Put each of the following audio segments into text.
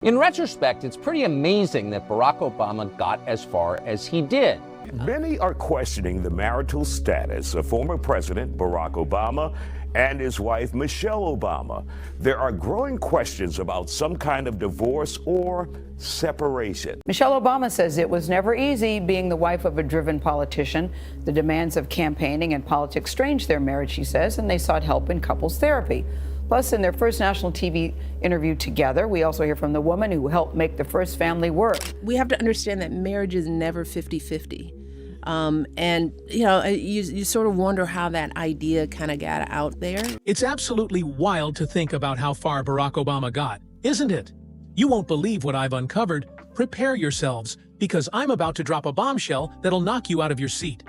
In retrospect, it's pretty amazing that Barack Obama got as far as he did. Many are questioning the marital status of former President Barack Obama and his wife Michelle Obama. There are growing questions about some kind of divorce or separation. Michelle Obama says it was never easy being the wife of a driven politician. The demands of campaigning and politics strained their marriage, she says, and they sought help in couples therapy. Plus, in their first national TV interview together, we also hear from the woman who helped make the first family work. We have to understand that marriage is never 50-50. And, you sort of wonder how that idea kind of got out there. It's absolutely wild to think about how far Barack Obama got, isn't it? You won't believe what I've uncovered. Prepare yourselves, because I'm about to drop a bombshell that'll knock you out of your seat.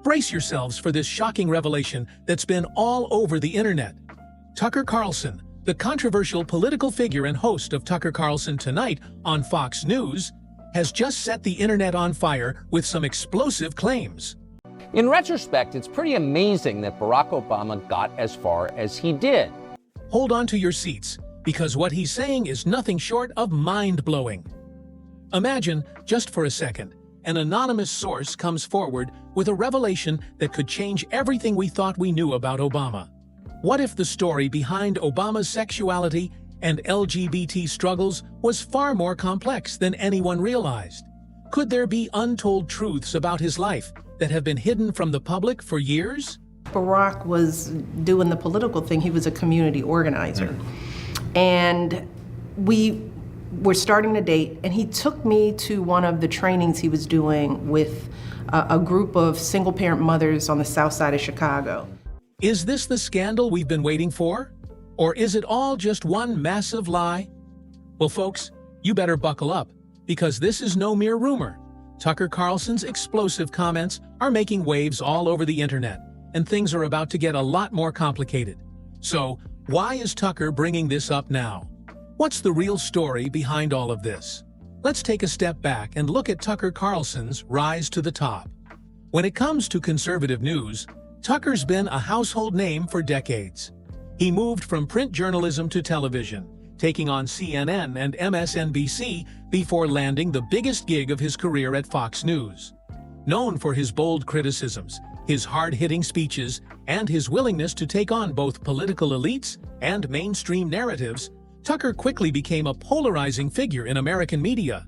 Brace yourselves for this shocking revelation that's been all over the internet. Tucker Carlson, the controversial political figure and host of Tucker Carlson Tonight on Fox News, has just set the internet on fire with some explosive claims. In retrospect, it's pretty amazing that Barack Obama got as far as he did. Hold on to your seats, because what he's saying is nothing short of mind-blowing. Imagine, just for a second, an anonymous source comes forward with a revelation that could change everything we thought we knew about Obama. What if the story behind Obama's sexuality and LGBT struggles was far more complex than anyone realized? Could there be untold truths about his life that have been hidden from the public for years? Barack was doing the political thing. He was a community organizer. And we were starting to date, and he took me to one of the trainings he was doing with a group of single-parent mothers on the south side of Chicago. Is this the scandal we've been waiting for? Or is it all just one massive lie? Well, folks, you better buckle up, because this is no mere rumor. Tucker Carlson's explosive comments are making waves all over the internet, and things are about to get a lot more complicated. So, why is Tucker bringing this up now? What's the real story behind all of this? Let's take a step back and look at Tucker Carlson's rise to the top. When it comes to conservative news, Tucker's been a household name for decades. He moved from print journalism to television, taking on CNN and MSNBC before landing the biggest gig of his career at Fox News. Known for his bold criticisms, his hard-hitting speeches, and his willingness to take on both political elites and mainstream narratives, Tucker quickly became a polarizing figure in American media.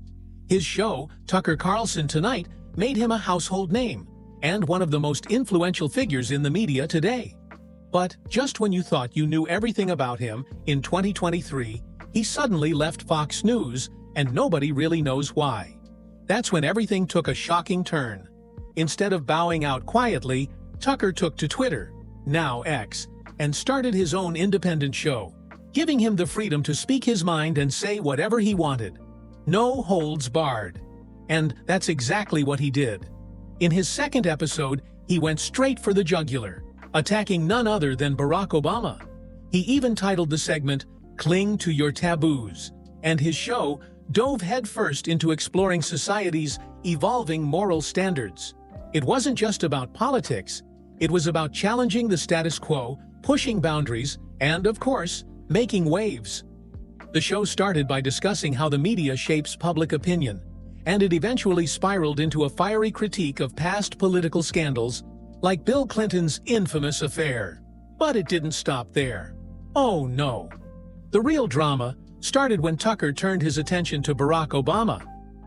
His show, Tucker Carlson Tonight, made him a household name and one of the most influential figures in the media today. But just when you thought you knew everything about him, in 2023, he suddenly left Fox News, and nobody really knows why. That's when everything took a shocking turn. Instead of bowing out quietly, Tucker took to Twitter, now X, and started his own independent show, giving him the freedom to speak his mind and say whatever he wanted. No holds barred. And that's exactly what he did. In his second episode, he went straight for the jugular, attacking none other than Barack Obama. He even titled the segment, "Cling to Your Taboos," and his show dove headfirst into exploring society's evolving moral standards. It wasn't just about politics, it was about challenging the status quo, pushing boundaries, and, of course, making waves. The show started by discussing how the media shapes public opinion, and it eventually spiraled into a fiery critique of past political scandals, like Bill Clinton's infamous affair. But it didn't stop there. Oh no. The real drama started when Tucker turned his attention to Barack Obama.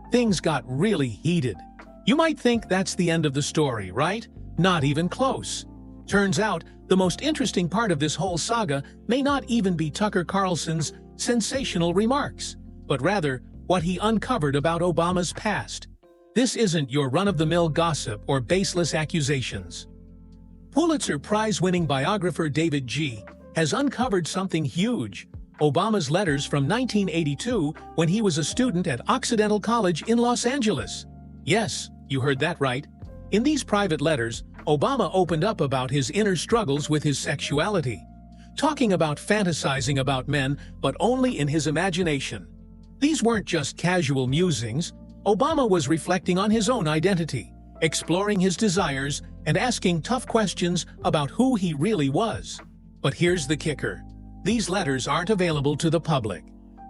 Things got really heated. You might think that's the end of the story, right? Not even close. Turns out, the most interesting part of this whole saga may not even be Tucker Carlson's sensational remarks, but rather what he uncovered about Obama's past. This isn't your run-of-the-mill gossip or baseless accusations. Pulitzer Prize-winning biographer David G. has uncovered something huge: Obama's letters from 1982 when he was a student at Occidental College in Los Angeles. Yes, you heard that right. In these private letters, Obama opened up about his inner struggles with his sexuality, talking about fantasizing about men, but only in his imagination. These weren't just casual musings. Obama was reflecting on his own identity, exploring his desires, and asking tough questions about who he really was. But here's the kicker. These letters aren't available to the public.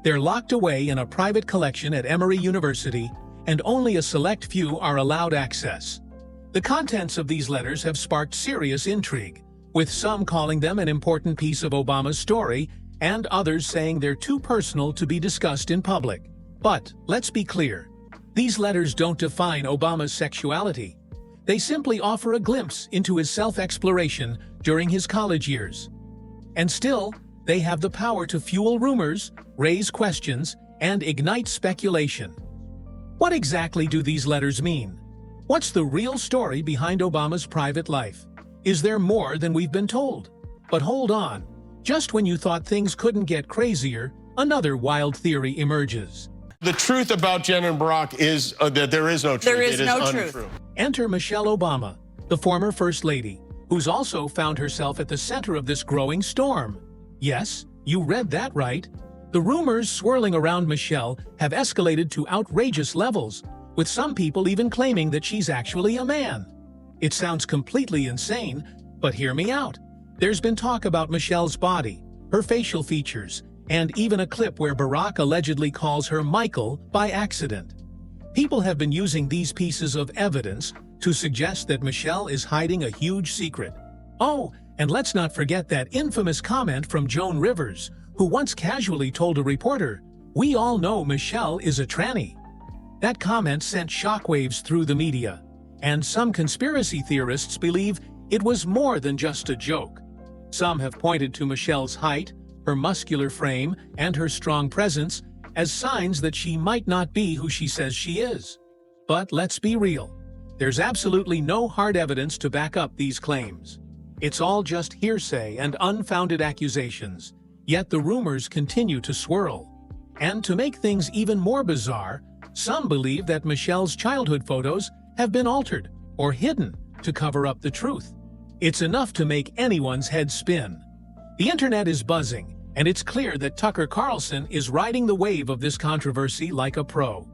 They're locked away in a private collection at Emory University, and only a select few are allowed access. The contents of these letters have sparked serious intrigue, with some calling them an important piece of Obama's story, and others saying they're too personal to be discussed in public. But let's be clear, these letters don't define Obama's sexuality. They simply offer a glimpse into his self-exploration during his college years. And still, they have the power to fuel rumors, raise questions, and ignite speculation. What exactly do these letters mean? What's the real story behind Obama's private life? Is there more than we've been told? But hold on, just when you thought things couldn't get crazier, another wild theory emerges. The truth about Jen and Barack is that there is no truth. There is no untrue. truth. Enter Michelle Obama, the former First Lady, who's also found herself at the center of this growing storm. Yes, you read that right. The rumors swirling around Michelle have escalated to outrageous levels, with some people even claiming that she's actually a man. It sounds completely insane, but hear me out. There's been talk about Michelle's body, her facial features, and even a clip where Barack allegedly calls her Michael by accident. People have been using these pieces of evidence to suggest that Michelle is hiding a huge secret. Oh, and let's not forget that infamous comment from Joan Rivers, who once casually told a reporter, "We all know Michelle is a tranny." That comment sent shockwaves through the media, and some conspiracy theorists believe it was more than just a joke. Some have pointed to Michelle's height, her muscular frame, and her strong presence as signs that she might not be who she says she is. But let's be real. There's absolutely no hard evidence to back up these claims. It's all just hearsay and unfounded accusations, yet the rumors continue to swirl. And to make things even more bizarre, some believe that Michelle's childhood photos have been altered or hidden to cover up the truth. It's enough to make anyone's head spin. The internet is buzzing, and it's clear that Tucker Carlson is riding the wave of this controversy like a pro.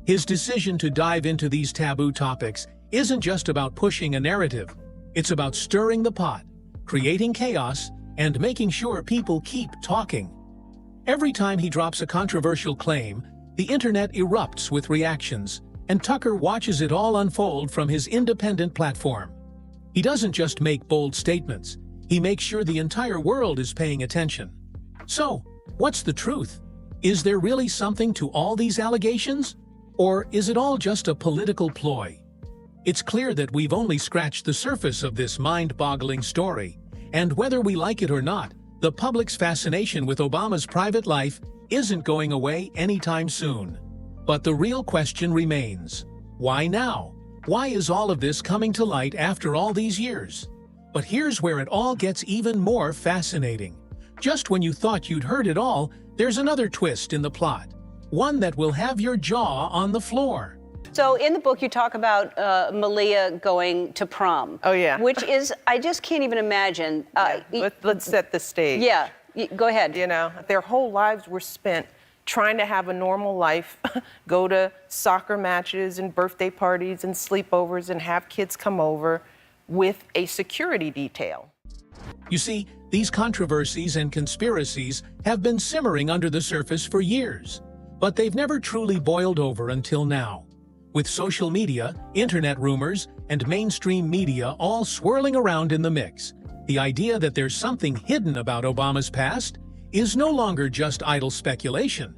His decision to dive into these taboo topics isn't just about pushing a narrative. It's about stirring the pot, creating chaos, and making sure people keep talking. Every time he drops a controversial claim, the internet erupts with reactions, and Tucker watches it all unfold from his independent platform. He doesn't just make bold statements, he makes sure the entire world is paying attention. So, what's the truth? Is there really something to all these allegations? Or is it all just a political ploy? It's clear that we've only scratched the surface of this mind-boggling story, and whether we like it or not, the public's fascination with Obama's private life isn't going away anytime soon. But the real question remains, why now? Why is all of this coming to light after all these years? But here's where it all gets even more fascinating. Just when you thought you'd heard it all, there's another twist in the plot. One that will have your jaw on the floor. So in the book, you talk about Malia going to prom. Oh, yeah. Which is, I just can't even imagine. Let's set the stage. Yeah, go ahead. You know, their whole lives were spent trying to have a normal life, go to soccer matches and birthday parties and sleepovers and have kids come over with a security detail. You see, these controversies and conspiracies have been simmering under the surface for years, but they've never truly boiled over until now. With social media, internet rumors, and mainstream media all swirling around in the mix, the idea that there's something hidden about Obama's past is no longer just idle speculation.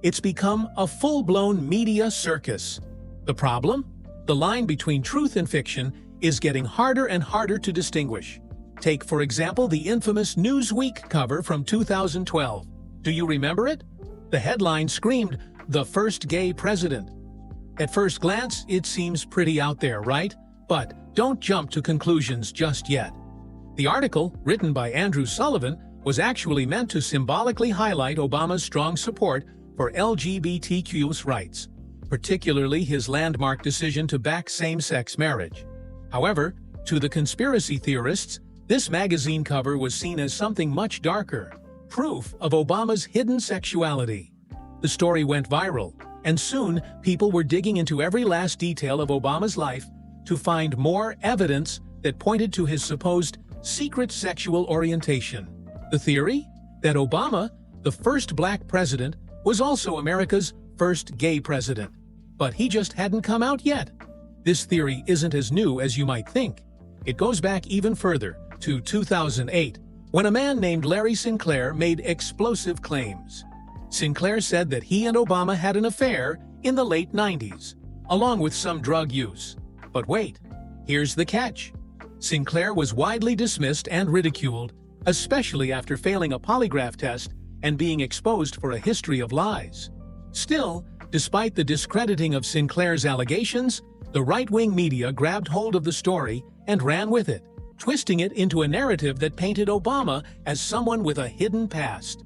It's become a full-blown media circus. The problem? The line between truth and fiction is getting harder and harder to distinguish. Take, for example, the infamous Newsweek cover from 2012. Do you remember it? The headline screamed, "The First Gay President." At first glance, it seems pretty out there, right? But don't jump to conclusions just yet. The article, written by Andrew Sullivan, was actually meant to symbolically highlight Obama's strong support for LGBTQ's rights, particularly his landmark decision to back same-sex marriage. However, to the conspiracy theorists, this magazine cover was seen as something much darker, proof of Obama's hidden sexuality. The story went viral, and soon people were digging into every last detail of Obama's life to find more evidence that pointed to his supposed secret sexual orientation. The theory? That Obama, the first black president, was also America's first gay president, but he just hadn't come out yet. This theory isn't as new as you might think. It goes back even further, to 2008, when a man named Larry Sinclair made explosive claims. Sinclair said that he and Obama had an affair in the late 90s, along with some drug use. But wait, here's the catch. Sinclair was widely dismissed and ridiculed, especially after failing a polygraph test and being exposed for a history of lies. Still, despite the discrediting of Sinclair's allegations, the right-wing media grabbed hold of the story and ran with it, twisting it into a narrative that painted Obama as someone with a hidden past.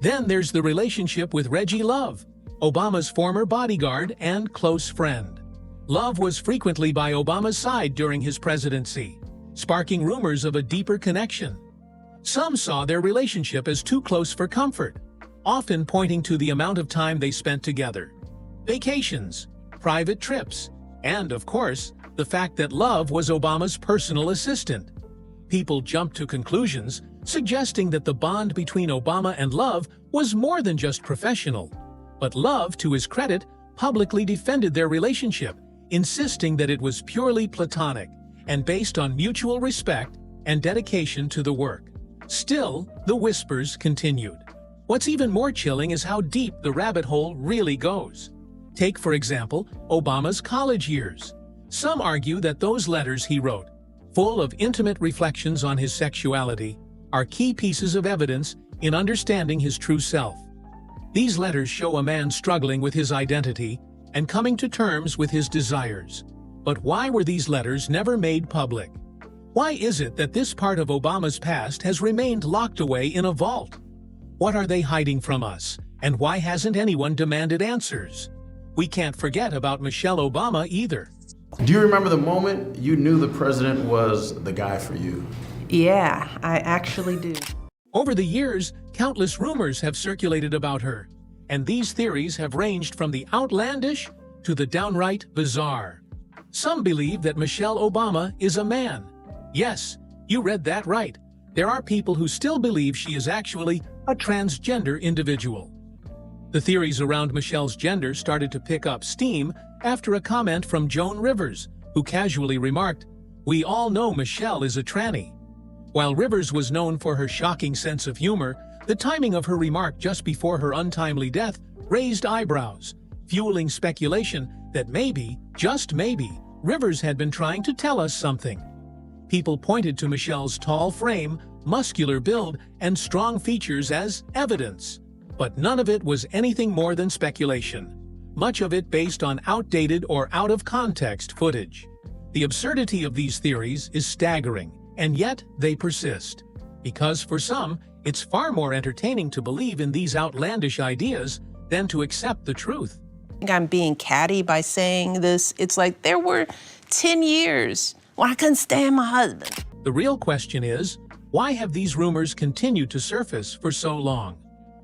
Then there's the relationship with Reggie Love, Obama's former bodyguard and close friend. Love was frequently by Obama's side during his presidency, sparking rumors of a deeper connection. Some saw their relationship as too close for comfort, often pointing to the amount of time they spent together. Vacations, private trips, and, of course, the fact that Love was Obama's personal assistant. People jumped to conclusions, suggesting that the bond between Obama and Love was more than just professional. But Love, to his credit, publicly defended their relationship, insisting that it was purely platonic and based on mutual respect and dedication to the work. Still, the whispers continued. What's even more chilling is how deep the rabbit hole really goes. Take, for example, Obama's college years. Some argue that those letters he wrote, full of intimate reflections on his sexuality, are key pieces of evidence in understanding his true self. These letters show a man struggling with his identity and coming to terms with his desires. But why were these letters never made public? Why is it that this part of Obama's past has remained locked away in a vault? What are they hiding from us, and why hasn't anyone demanded answers? We can't forget about Michelle Obama either. Do you remember the moment you knew the president was the guy for you? Yeah, I actually do. Over the years, countless rumors have circulated about her, and these theories have ranged from the outlandish to the downright bizarre. Some believe that Michelle Obama is a man. Yes, you read that right. There are people who still believe she is actually a transgender individual. The theories around Michelle's gender started to pick up steam after a comment from Joan Rivers, who casually remarked, "We all know Michelle is a tranny." While Rivers was known for her shocking sense of humor, the timing of her remark just before her untimely death raised eyebrows, fueling speculation that maybe, just maybe, Rivers had been trying to tell us something. People pointed to Michelle's tall frame, muscular build, and strong features as evidence. But none of it was anything more than speculation, much of it based on outdated or out-of-context footage. The absurdity of these theories is staggering, and yet they persist. Because for some, it's far more entertaining to believe in these outlandish ideas than to accept the truth. I think I'm being catty by saying this. It's like there were 10 years when I couldn't stand my husband. The real question is, why have these rumors continued to surface for so long?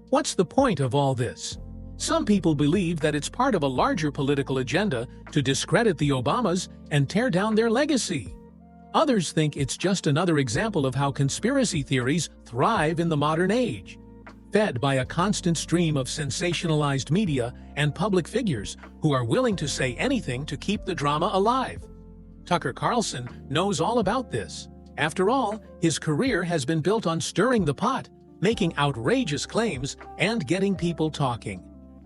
What's the point of all this? Some people believe that it's part of a larger political agenda to discredit the Obamas and tear down their legacy. Others think it's just another example of how conspiracy theories thrive in the modern age, fed by a constant stream of sensationalized media and public figures who are willing to say anything to keep the drama alive. Tucker Carlson knows all about this. After all, his career has been built on stirring the pot, making outrageous claims, and getting people talking.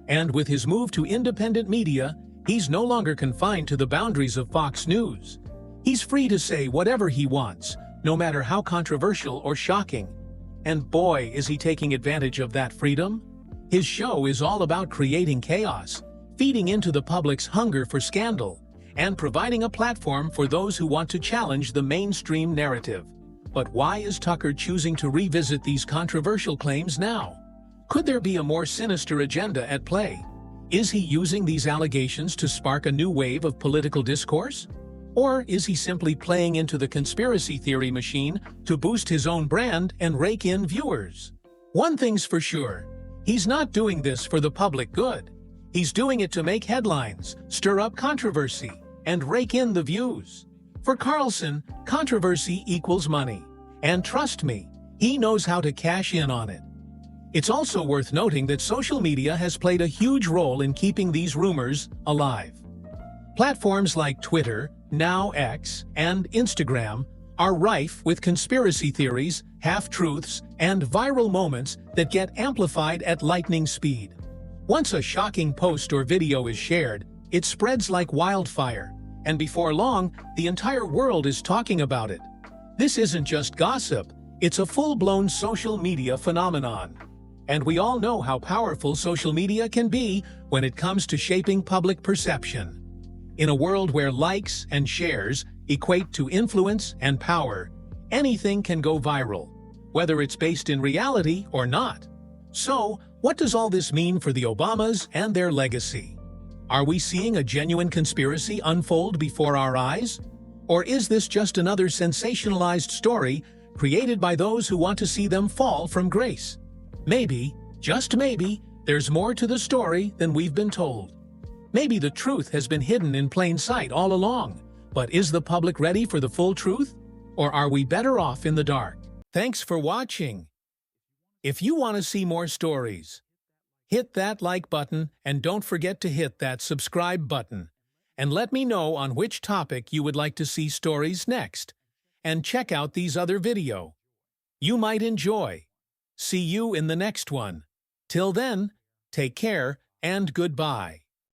And with his move to independent media, he's no longer confined to the boundaries of Fox News. He's free to say whatever he wants, no matter how controversial or shocking. And boy, is he taking advantage of that freedom. His show is all about creating chaos, feeding into the public's hunger for scandal, and providing a platform for those who want to challenge the mainstream narrative. But why is Tucker choosing to revisit these controversial claims now? Could there be a more sinister agenda at play? Is he using these allegations to spark a new wave of political discourse? Or is he simply playing into the conspiracy theory machine to boost his own brand and rake in viewers? One thing's for sure, he's not doing this for the public good. He's doing it to make headlines, stir up controversy, and rake in the views. For Carlson, controversy equals money. And trust me, he knows how to cash in on it. It's also worth noting that social media has played a huge role in keeping these rumors alive. Platforms like Twitter, now X, and Instagram are rife with conspiracy theories, half-truths, and viral moments that get amplified at lightning speed. Once a shocking post or video is shared, it spreads like wildfire, and before long, the entire world is talking about it. This isn't just gossip, it's a full-blown social media phenomenon. And we all know how powerful social media can be when it comes to shaping public perception. In a world where likes and shares equate to influence and power, anything can go viral, whether it's based in reality or not. So, what does all this mean for the Obamas and their legacy? Are we seeing a genuine conspiracy unfold before our eyes? Or is this just another sensationalized story created by those who want to see them fall from grace? Maybe, just maybe, there's more to the story than we've been told. Maybe the truth has been hidden in plain sight all along, but is the public ready for the full truth? Or are we better off in the dark? Thanks for watching. If you want to see more stories, hit that like button and don't forget to hit that subscribe button. And let me know on which topic you would like to see stories next. And check out these other videos you might enjoy. See you in the next one. Till then, take care and goodbye.